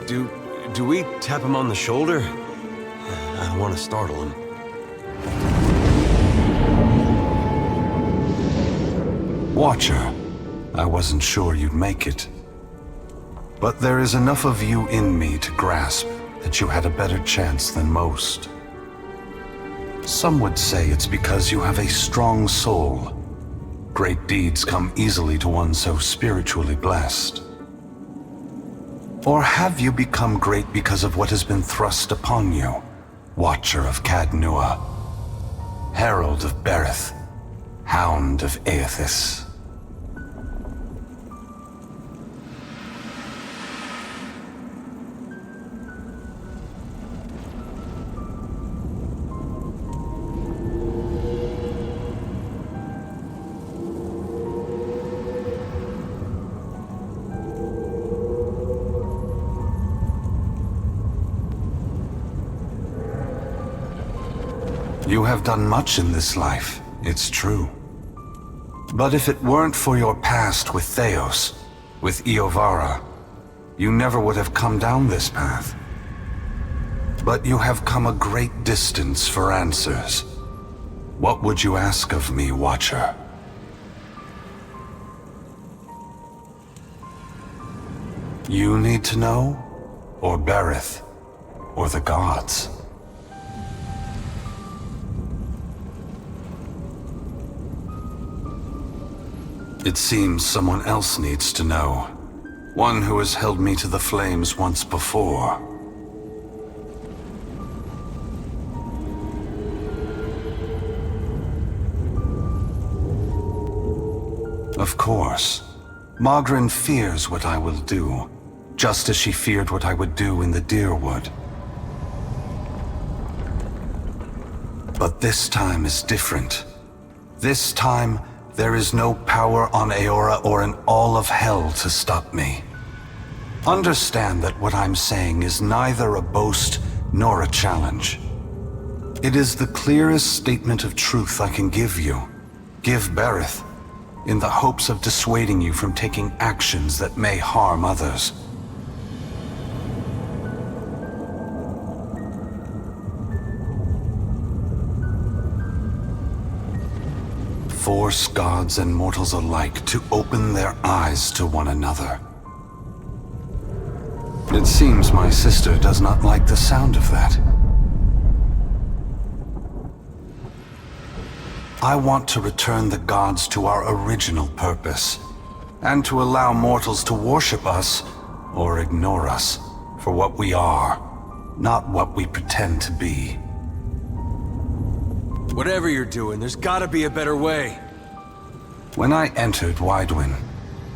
Do we tap him on the shoulder? I don't want to startle him. Watcher, I wasn't sure you'd make it. But there is enough of you in me to grasp that you had a better chance than most. Some would say it's because you have a strong soul. Great deeds come easily to one so spiritually blessed. Or have you become great because of what has been thrust upon you? Watcher of Cadnua, Herald of Berith, Hound of Eothas. You have done much in this life, it's true. But if it weren't for your past with Theos, with Eothas, you never would have come down this path. But you have come a great distance for answers. What would you ask of me, Watcher? You need to know? Or Berith? Or the gods? It seems someone else needs to know. One who has held me to the flames once before. Of course. Magrin fears what I will do, just as she feared what I would do in the Deerwood. But this time is different. This time, there is no power on Eora or in all of hell to stop me. Understand that what I'm saying is neither a boast nor a challenge. It is the clearest statement of truth I can give you, give Berith, in the hopes of dissuading you from taking actions that may harm others. Force gods and mortals alike to open their eyes to one another. It seems my sister does not like the sound of that. I want to return the gods to our original purpose, and to allow mortals to worship us, or ignore us, for what we are, not what we pretend to be. Whatever you're doing, there's gotta be a better way. When I entered Widewin,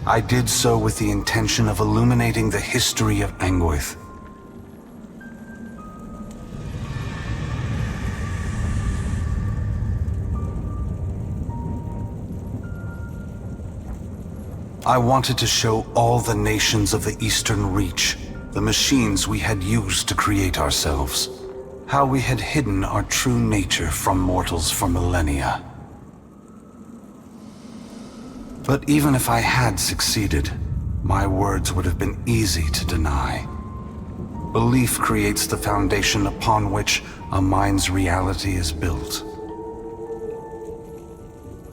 I did so with the intention of illuminating the history of Anguith. I wanted to show all the nations of the Eastern Reach the machines we had used to create ourselves. How we had hidden our true nature from mortals for millennia. But even if I had succeeded, my words would have been easy to deny. Belief creates the foundation upon which a mind's reality is built.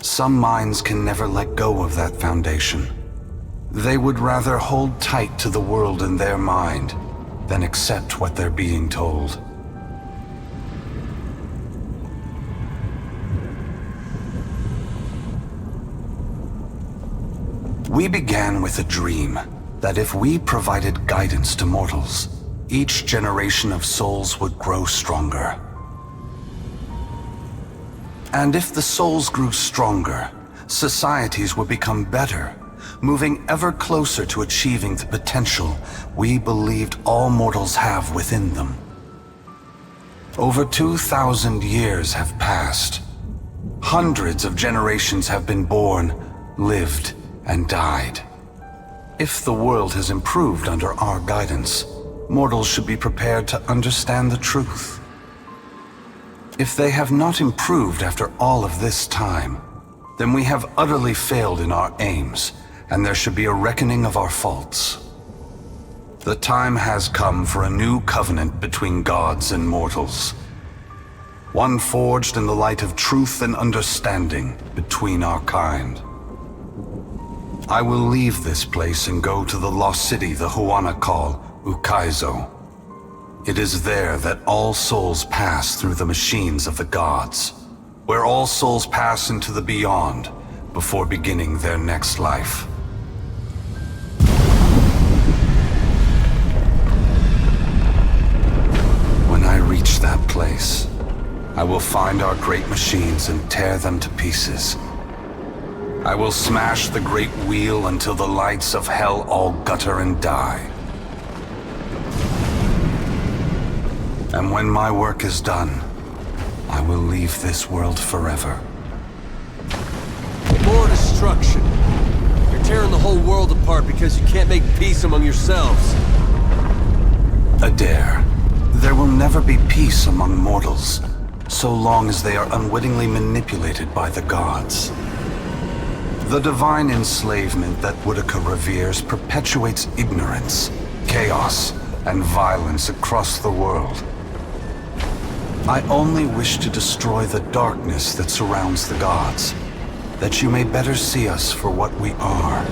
Some minds can never let go of that foundation. They would rather hold tight to the world in their mind than accept what they're being told. We began with a dream that if we provided guidance to mortals, each generation of souls would grow stronger. And if the souls grew stronger, societies would become better, moving ever closer to achieving the potential we believed all mortals have within them. Over 2,000 years have passed. Hundreds of generations have been born, lived, and died. If the world has improved under our guidance, mortals should be prepared to understand the truth. If they have not improved after all of this time, then we have utterly failed in our aims, and there should be a reckoning of our faults. The time has come for a new covenant between gods and mortals. One forged in the light of truth and understanding between our kind. I will leave this place and go to the lost city the Huana call Ukaizo. It is there that all souls pass through the machines of the gods, where all souls pass into the beyond before beginning their next life. When I reach that place, I will find our great machines and tear them to pieces. I will smash the great wheel until the lights of hell all gutter and die. And when my work is done, I will leave this world forever. More destruction. You're tearing the whole world apart because you can't make peace among yourselves. Adair, there will never be peace among mortals, so long as they are unwittingly manipulated by the gods. The divine enslavement that Woodica reveres perpetuates ignorance, chaos, and violence across the world. I only wish to destroy the darkness that surrounds the gods, that you may better see us for what we are.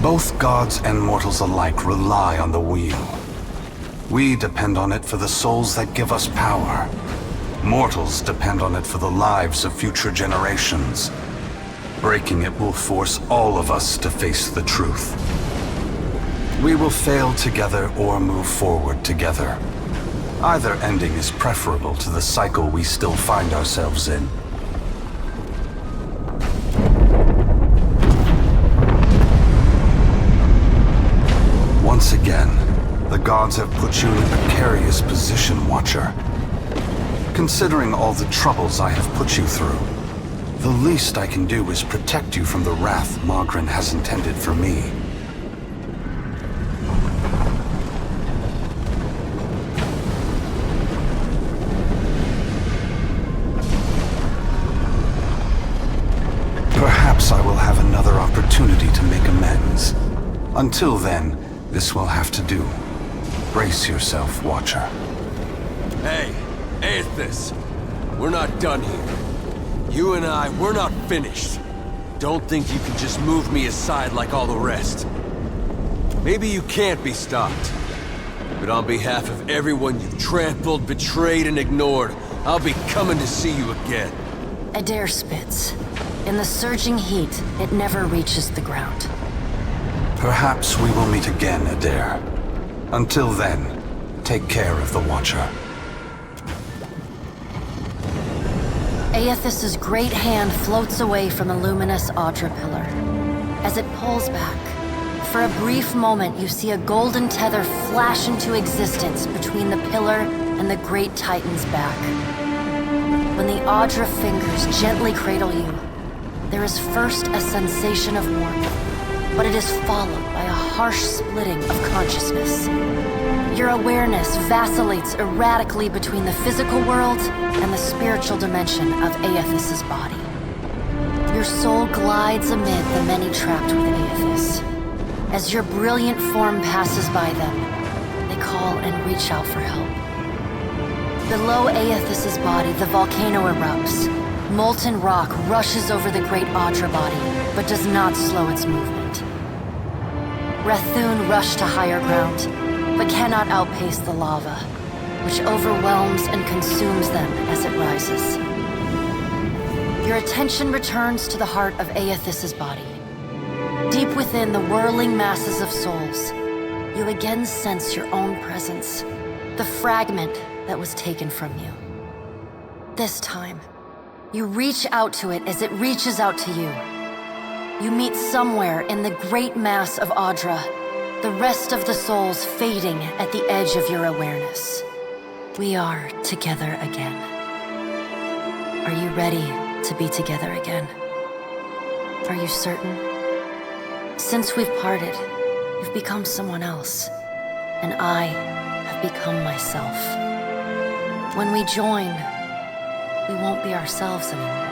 Both gods and mortals alike rely on the wheel. We depend on it for the souls that give us power. Mortals depend on it for the lives of future generations. Breaking it will force all of us to face the truth. We will fail together or move forward together. Either ending is preferable to the cycle we still find ourselves in. Once again, the gods have put you in a precarious position, Watcher. Considering all the troubles I have put you through, the least I can do is protect you from the wrath Magrin has intended for me. Perhaps I will have another opportunity to make amends. Until then, this will have to do. Brace yourself, Watcher. Hey, Eothas, we're not done here. You and I, we're not finished. Don't think you can just move me aside like all the rest. Maybe you can't be stopped. But on behalf of everyone you've trampled, betrayed, and ignored, I'll be coming to see you again. Adair spits. In the surging heat, it never reaches the ground. Perhaps we will meet again, Adair. Until then, take care of the Watcher. Eothas' great hand floats away from the luminous Audra pillar. As it pulls back, for a brief moment you see a golden tether flash into existence between the pillar and the great Titan's back. When the Audra fingers gently cradle you, there is first a sensation of warmth, but it is followed by a harsh splitting of consciousness. Your awareness vacillates erratically between the physical world and the spiritual dimension of Eothas' body. Your soul glides amid the many trapped with Eothas. As your brilliant form passes by them, they call and reach out for help. Below Eothas' body, the volcano erupts. Molten rock rushes over the great Audra body, but does not slow its movement. Rathun rush to higher ground, but cannot outpace the lava, which overwhelms and consumes them as it rises. Your attention returns to the heart of Eothas' body. Deep within the whirling masses of souls, you again sense your own presence, the fragment that was taken from you. This time, you reach out to it as it reaches out to you. You meet somewhere in the great mass of Audra, the rest of the souls fading at the edge of your awareness. We are together again. Are you ready to be together again? Are you certain? Since we've parted, you've become someone else, and I have become myself. When we join, we won't be ourselves anymore.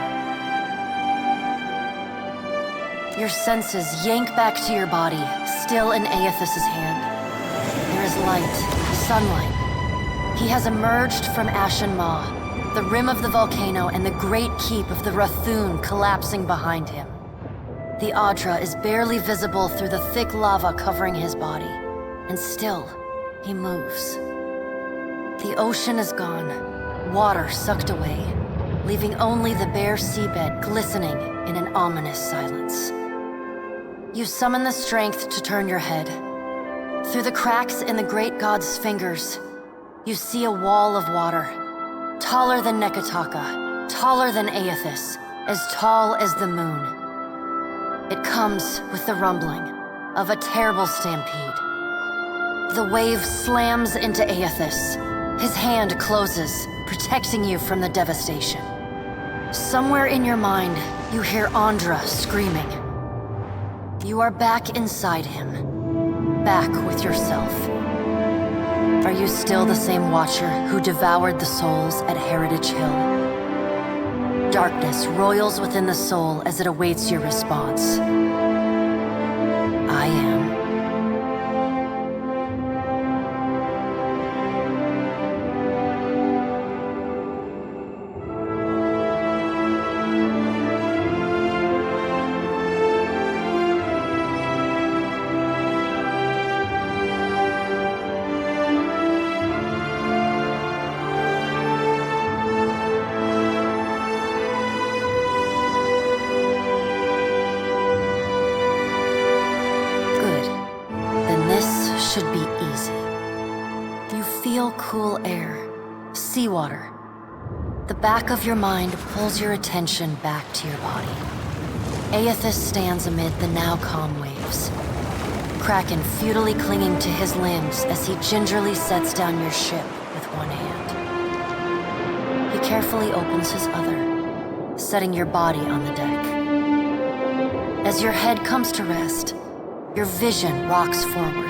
Your senses yank back to your body, still in Eothas' hand. There is light, sunlight. He has emerged from Ashen Maw, the rim of the volcano and the great keep of the Rathun collapsing behind him. The Adra is barely visible through the thick lava covering his body, and still, he moves. The ocean is gone, water sucked away, leaving only the bare seabed glistening in an ominous silence. You summon the strength to turn your head. Through the cracks in the great god's fingers, you see a wall of water, taller than Nekataka, taller than Eothas, as tall as the moon. It comes with the rumbling of a terrible stampede. The wave slams into Eothas. His hand closes, protecting you from the devastation. Somewhere in your mind, you hear Andra screaming. You are back inside him, back with yourself. Are you still the same Watcher who devoured the souls at Heritage Hill? Darkness roils within the soul as it awaits your response. I am. Should be easy. You feel cool air, seawater. The back of your mind pulls your attention back to your body. Eothas stands amid the now calm waves. Kraken futilely clinging to his limbs as he gingerly sets down your ship with one hand. He carefully opens his other, setting your body on the deck. As your head comes to rest, your vision rocks forward,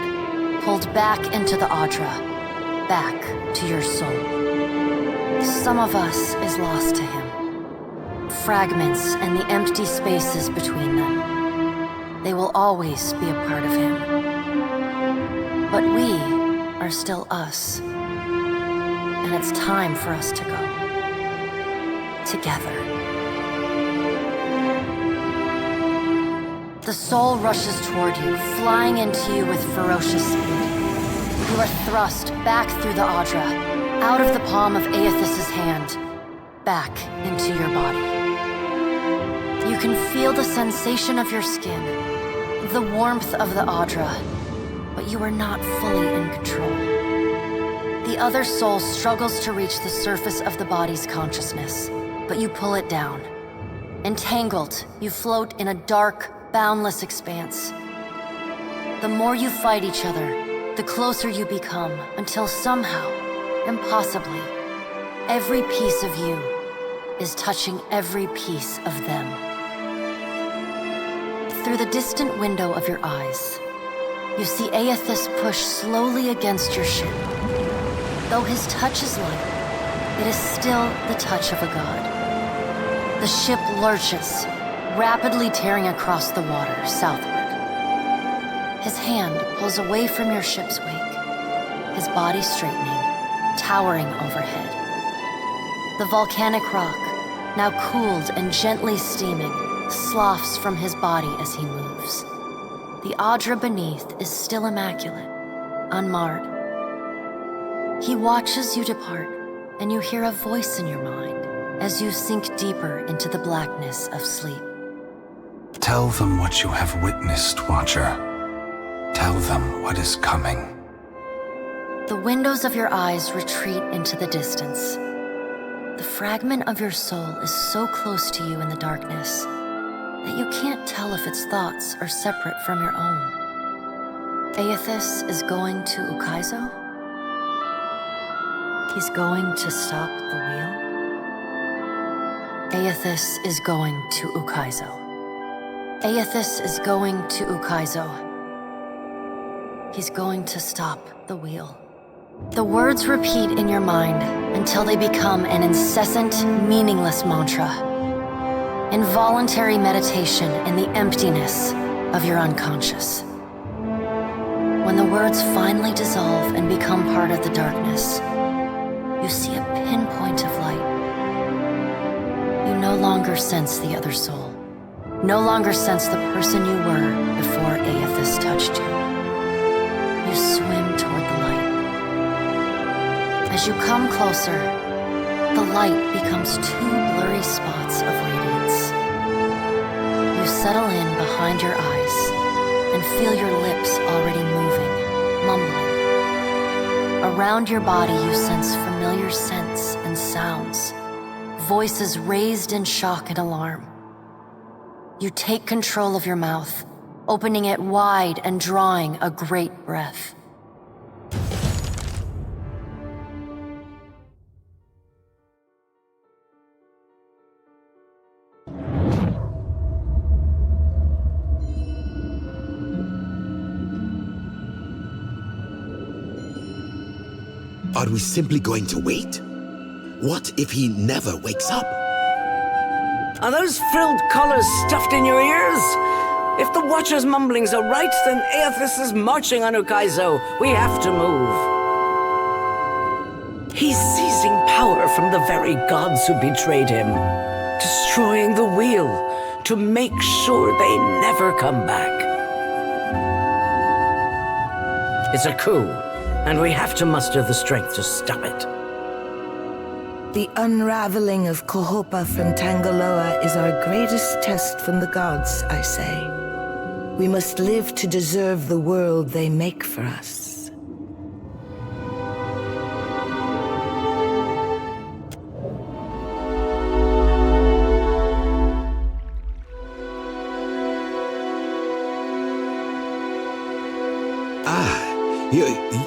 pulled back into the Adra, back to your soul. Some of us is lost to him. Fragments and the empty spaces between them. They will always be a part of him. But we are still us. And it's time for us to go. Together. The soul rushes toward you, flying into you with ferocious speed. You are thrust back through the Adra, out of the palm of Eothas' hand, back into your body. You can feel the sensation of your skin, the warmth of the Adra, but you are not fully in control. The other soul struggles to reach the surface of the body's consciousness, but you pull it down. Entangled, you float in a dark, boundless expanse. The more you fight each other, the closer you become, until somehow, impossibly, every piece of you is touching every piece of them. Through the distant window of your eyes, you see Eothas push slowly against your ship. Though his touch is light, it is still the touch of a god. The ship lurches, rapidly tearing across the water southward. His hand pulls away from your ship's wake, his body straightening, towering overhead. The volcanic rock, now cooled and gently steaming, sloughs from his body as he moves. The Adra beneath is still immaculate, unmarred. He watches you depart, and you hear a voice in your mind as you sink deeper into the blackness of sleep. Tell them what you have witnessed, Watcher. Tell them what is coming. The windows of your eyes retreat into the distance. The fragment of your soul is so close to you in the darkness that you can't tell if its thoughts are separate from your own. Eothas is going to Ukaizo? He's going to stop the wheel? Eothas is going to Ukaizo. Eothas is going to Ukaizo. He's going to stop the wheel. The words repeat in your mind until they become an incessant, meaningless mantra. Involuntary meditation in the emptiness of your unconscious. When the words finally dissolve and become part of the darkness, you see a pinpoint of light. You no longer sense the other soul. No longer sense the person you were before Eothas touched you. You swim toward the light. As you come closer, the light becomes two blurry spots of radiance. You settle in behind your eyes and feel your lips already moving, mumbling. Around your body you sense familiar scents and sounds, voices raised in shock and alarm. You take control of your mouth, opening it wide and drawing a great breath. Are we simply going to wait? What if he never wakes up? Are those frilled collars stuffed in your ears? If the Watcher's mumblings are right, then Eothas is marching on Ukaizo. We have to move. He's seizing power from the very gods who betrayed him, destroying the wheel to make sure they never come back. It's a coup, and we have to muster the strength to stop it. The unraveling of Kohopa from Tangaloa is our greatest test from the gods, I say. We must live to deserve the world they make for us.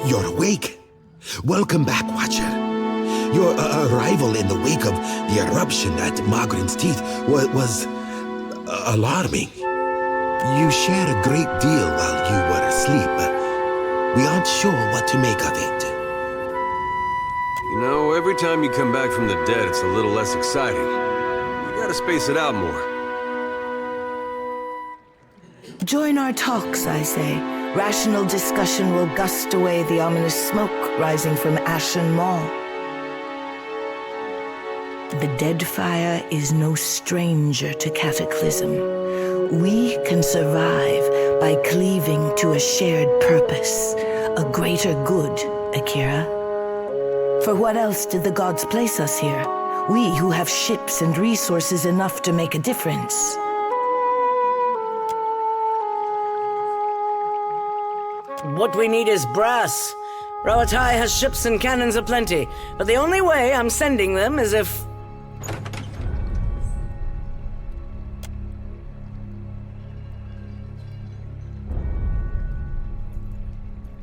You're awake. Welcome back, Watcher. Your arrival in the wake of the eruption at Magrin's Teeth was alarming. You shared a great deal while you were asleep, but we aren't sure what to make of it. You know, every time you come back from the dead, it's a little less exciting. You gotta space it out more. Join our talks, I say. Rational discussion will gust away the ominous smoke rising from Ashen Maw. The dead fire is no stranger to cataclysm. We can survive by cleaving to a shared purpose, a greater good, Akira. For what else did the gods place us here? We who have ships and resources enough to make a difference. What we need is brass. Rawatai has ships and cannons aplenty, but the only way I'm sending them is if...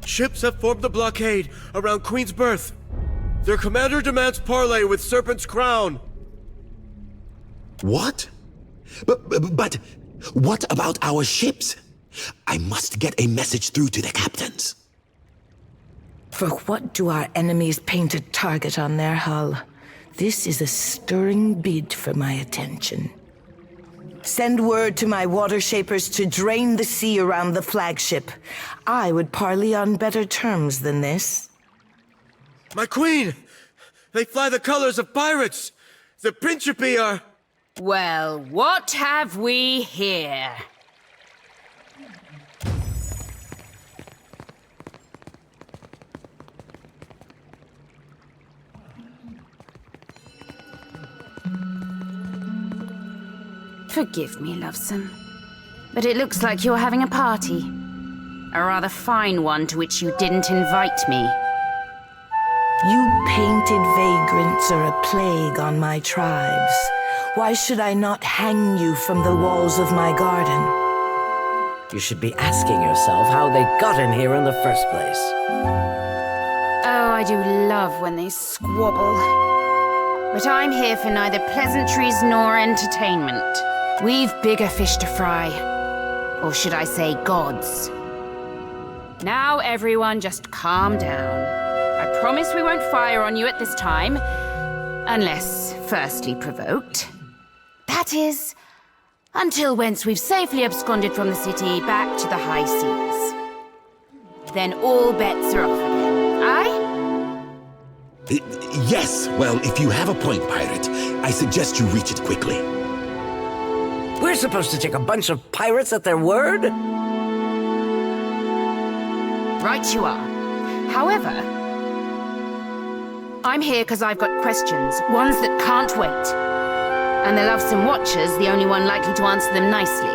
Ships have formed the blockade around Queen's Berth. Their commander demands parley with Serpent's Crown. What? But what about our ships? I must get a message through to the captains. For what do our enemies paint a target on their hull? This is a stirring bid for my attention. Send word to my water shapers to drain the sea around the flagship. I would parley on better terms than this. My queen! They fly the colors of pirates! The Principe are... Well, what have we here? Forgive me, Lovesome, but it looks like you're having a party. A rather fine one to which you didn't invite me. You painted vagrants are a plague on my tribes. Why should I not hang you from the walls of my garden? You should be asking yourself how they got in here in the first place. Oh, I do love when they squabble. But I'm here for neither pleasantries nor entertainment. We've bigger fish to fry. Or should I say gods? Now everyone just calm down. I promise we won't fire on you at this time, unless firstly provoked. That is, until whence we've safely absconded from the city back to the high seas. Then all bets are off again, aye? Yes, well, if you have a point, pirate, I suggest you reach it quickly. We're supposed to take a bunch of pirates at their word? Right you are. However, I'm here because I've got questions, ones that can't wait. And the lovesome Watcher's the only one likely to answer them nicely.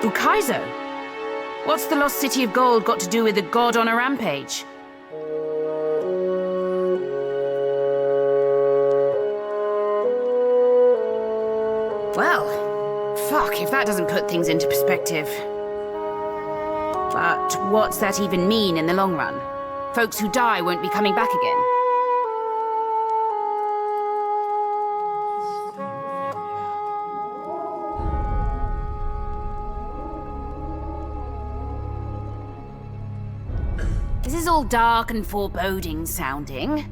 Ukaizo? What's the lost city of gold got to do with a god on a rampage? Well, fuck if that doesn't put things into perspective. But what's that even mean in the long run? Folks who die won't be coming back again. This is all dark and foreboding sounding.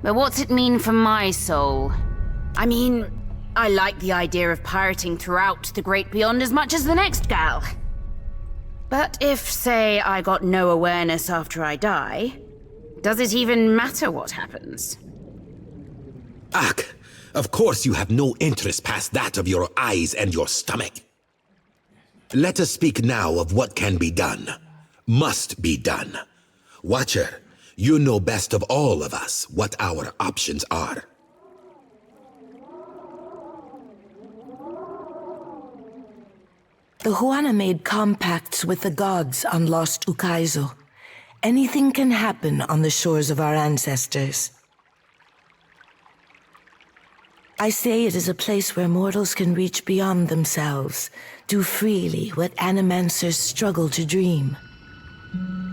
But what's it mean for my soul? I mean, I like the idea of pirating throughout the great beyond as much as the next gal. But if, say, I got no awareness after I die, does it even matter what happens? Ach, of course you have no interest past that of your eyes and your stomach. Let us speak now of what can be done. Must be done. Watcher, you know best of all of us what our options are. The Huana made compacts with the gods on Lost Ukaizo. Anything can happen on the shores of our ancestors. I say it is a place where mortals can reach beyond themselves, do freely what animancers struggle to dream.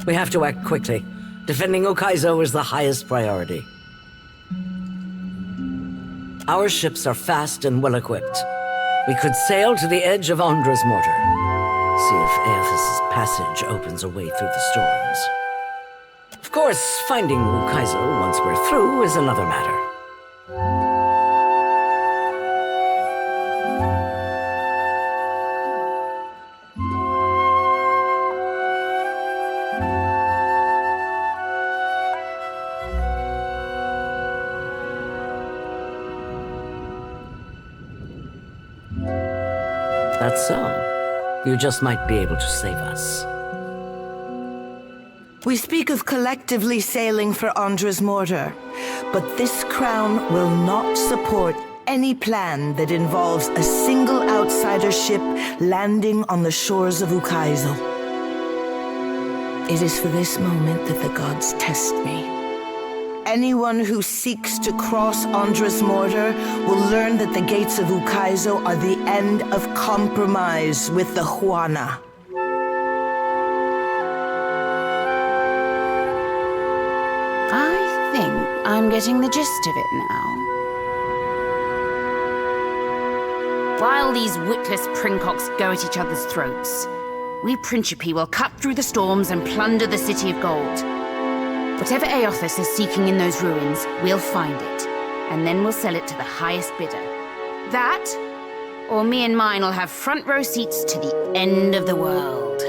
We have to act quickly. Defending Ukaizo is the highest priority. Our ships are fast and well-equipped. We could sail to the edge of Ondra's mortar. See if Eothas' passage opens a way through the storms. Of course, finding Ukaizo once we're through is another matter. That's so. You just might be able to save us. We speak of collectively sailing for Ondra's mortar, but this crown will not support any plan that involves a single outsider ship landing on the shores of Ukaizo. It is for this moment that the gods test me. Anyone who seeks to cross Ondra's mortar will learn that the gates of Ukaizo are the end of compromise with the Huana. I think I'm getting the gist of it now. While these witless princocks go at each other's throats, we Principi will cut through the storms and plunder the city of gold. Whatever Eothas is seeking in those ruins, we'll find it, and then we'll sell it to the highest bidder. That, or me and mine will have front row seats to the end of the world.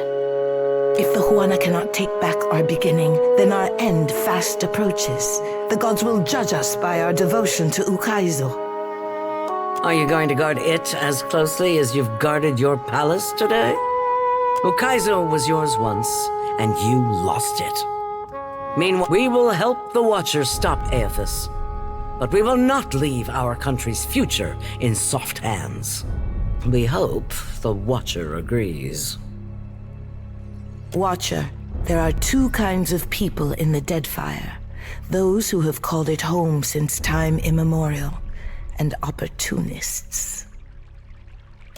If the Huana cannot take back our beginning, then our end fast approaches. The gods will judge us by our devotion to Ukaizo. Are you going to guard it as closely as you've guarded your palace today? Ukaizo was yours once, and you lost it. Meanwhile, we will help the Watcher stop Eothas, but we will not leave our country's future in soft hands. We hope the Watcher agrees. Watcher, there are two kinds of people in the Deadfire. Those who have called it home since time immemorial, and opportunists.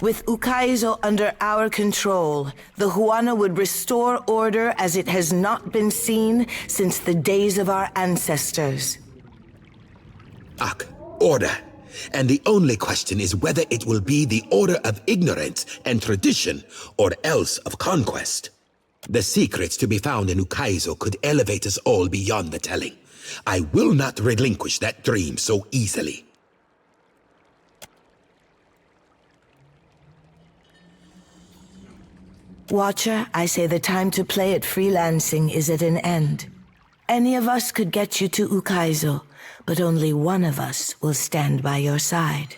With Ukaizo under our control, the Huana would restore order as it has not been seen since the days of our ancestors. Ak, order. And the only question is whether it will be the order of ignorance and tradition, or else of conquest. The secrets to be found in Ukaizo could elevate us all beyond the telling. I will not relinquish that dream so easily. Watcher, I say the time to play at freelancing is at an end. Any of us could get you to Ukaizo, but only one of us will stand by your side.